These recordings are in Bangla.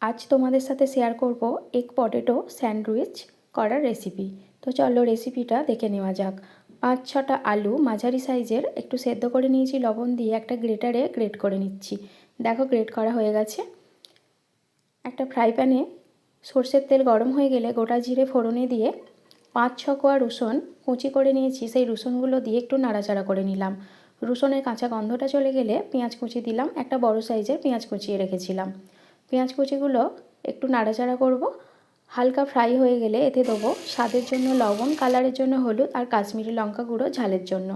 আজ তোমাদের সাথে শেয়ার করব এগ পটেটো স্যান্ডউইচ করার রেসিপি। তো চলো রেসিপিটা দেখে নেওয়া যাক। 5-6টা আলু মাঝারি সাইজের একটু সেদ্ধ করে নিয়েছি লবণ দিয়ে, একটা গ্রেটারে গ্রেট করে নিচ্ছি। দেখো গ্রেট করা হয়ে গেছে। একটা ফ্রাই প্যানে সর্ষের তেল গরম হয়ে গেলে গোটা জিরে ফোড়নে দিয়ে 5-6 কোয়া রসুন কুচি করে নিয়েছি, সেই রসুনগুলো দিয়ে একটু নাড়াচাড়া করে নিলাম। রসুনের কাঁচা গন্ধটা চলে গেলে পেঁয়াজ কুচি দিলাম, একটা বড় সাইজের পেঁয়াজ কুচিয়ে রেখেছিলাম। পেঁয়াজ কুচিগুলো একটু নাড়াচাড়া করব। হালকা ফ্রাই হয়ে গেলে এতে দেবো স্বাদের জন্য লবণ, কালারের জন্য হলুদ আর কাশ্মীরি লঙ্কা গুঁড়ো ঝালের জন্য।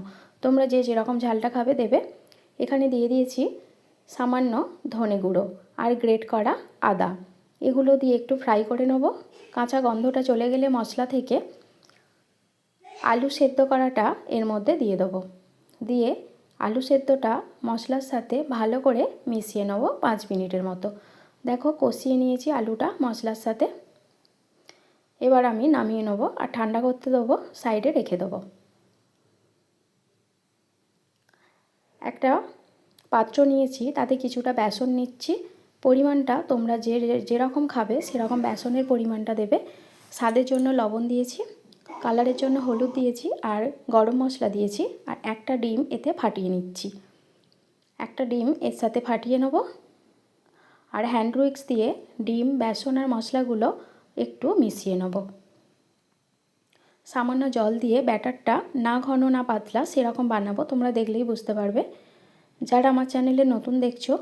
তোমরা যে যেরকম ঝালটা খাবে দেবে। এখানে দিয়ে দিয়েছি সামান্য ধনে গুঁড়ো আর গ্রেট করা আদা। এগুলো দিয়ে একটু ফ্রাই করে নেব। কাঁচা গন্ধটা চলে গেলে মশলা থেকে আলু সেদ্ধ করাটা এর মধ্যে দিয়ে দেবো। দিয়ে আলু সেদ্ধটা মশলার সাথে ভালো করে মিশিয়ে নেব 5 মিনিটের মতো। দেখো কষিয়ে নিয়েছি আলুটা মশলার সাথে। এবার আমি নামিয়ে নেব আর ঠান্ডা করতে দেবো, সাইডে রেখে দেবো। একটা পাত্র নিয়েছি, তাতে কিছুটা বেসন নিচ্ছি। পরিমাণটা তোমরা যেরকম খাবে সেরকম বেসনের পরিমাণটা দেবে। স্বাদের জন্য লবণ দিয়েছি, কালারের জন্য হলুদ দিয়েছি আর গরম মশলা দিয়েছি। আর একটা ডিম এতে ফাটিয়ে নিচ্ছি। একটা ডিম এর সাথে ফাটিয়ে নেব। আর হ্যান্ড উইক্স দিয়ে ডিম, বেসন আর মশলাগুলো একটু মিশিয়ে নেব। সামান্য জল দিয়ে ব্যাটারটা না ঘন না পাতলা সেরকম বানাবো, তোমরা দেখলেই বুঝতে পারবে। যারা আমার চ্যানেলে নতুন দেখছো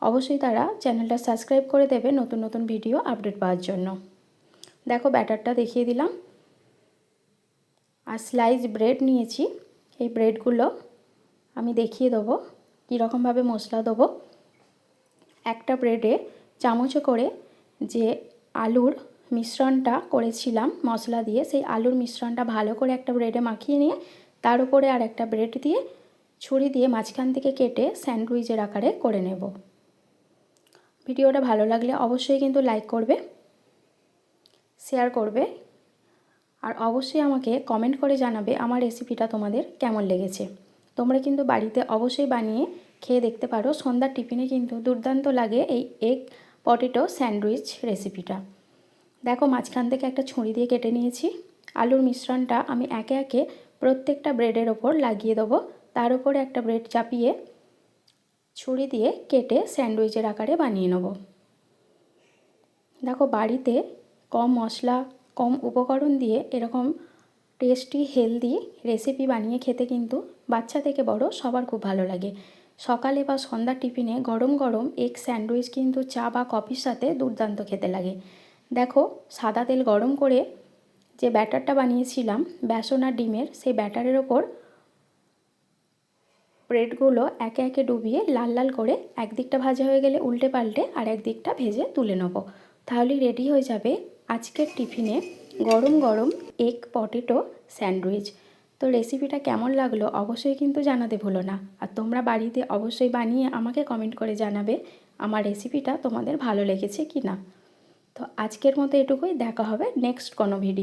অবশ্যই তারা চ্যানেলটা সাবস্ক্রাইব করে দেবে নতুন নতুন ভিডিও আপডেট পাওয়ার জন্য। দেখো ব্যাটারটা দেখিয়ে দিলাম। আর স্লাইস ব্রেড নিয়েছি, এই ব্রেডগুলো আমি দেখিয়ে দেবো কীরকমভাবে মশলা দেবো। একটা ব্রেডে চামচে করে যে আলুর মিশ্রণটা করেছিলাম মশলা দিয়ে, সেই আলুর মিশ্রণটা ভালো করে একটা ব্রেডে মাখিয়ে নিয়ে তার উপরে আর একটা ব্রেড দিয়ে ছুরি দিয়ে মাঝখান থেকে কেটে স্যান্ডউইচের আকারে করে নেব। ভিডিওটা ভালো লাগলে অবশ্যই কিন্তু লাইক করবে, শেয়ার করবে আর অবশ্যই আমাকে কমেন্ট করে জানাবে আমার রেসিপিটা তোমাদের কেমন লেগেছে। তোমরা কিন্তু বাড়িতে অবশ্যই বানিয়ে খেয়ে দেখতে পারো। সন্ধ্যার টিফিনে কিন্তু দুর্দান্ত লাগে এই এগ পটেটো স্যান্ডউইচ রেসিপিটা। দেখো মাঝখান থেকে একটা ছুরি দিয়ে কেটে নিয়েছি। আলুর মিশ্রণটা আমি একে একে প্রত্যেকটা ব্রেডের ওপর লাগিয়ে দেবো। তার উপরে একটা ব্রেড চাপিয়ে ছুরি দিয়ে কেটে স্যান্ডউইচের আকারে বানিয়ে নেব। দেখো বাড়িতে কম মশলা কম উপকরণ দিয়ে এরকম টেস্টি হেলদি রেসিপি বানিয়ে খেতে কিন্তু বাচ্চা থেকে বড় সবার খুব ভালো লাগে। সকালে বা সন্ধ্যার টিফিনে গরম গরম এগ স্যান্ডউইচ কিন্তু চা বা কফির সাথে দুর্দান্ত খেতে লাগে। দেখো সাদা তেল গরম করে যে ব্যাটারটা বানিয়েছিলাম বেসন আর ডিমের, সেই ব্যাটারের ওপর ব্রেডগুলো একে একে ডুবিয়ে লাল লাল করে একদিকটা ভাজা হয়ে গেলে উল্টে পাল্টে আর একদিকটা ভেজে তুলে নেব। তাহলেই রেডি হয়ে যাবে আজকের টিফিনে গরম গরম এগ পটেটো স্যান্ডউইচ। তো রেসিপিটা কেমন লাগলো অবশ্যই কিন্তু জানাতে ভুলো না। আর তোমরা বাড়িতে অবশ্যই বানিয়ে আমাকে কমেন্ট করে জানাবে আমার রেসিপিটা তোমাদের ভালো লেগেছে কি না। তো আজকের মতো এটুকুই, দেখা হবে নেক্সট কোনো ভিডিও।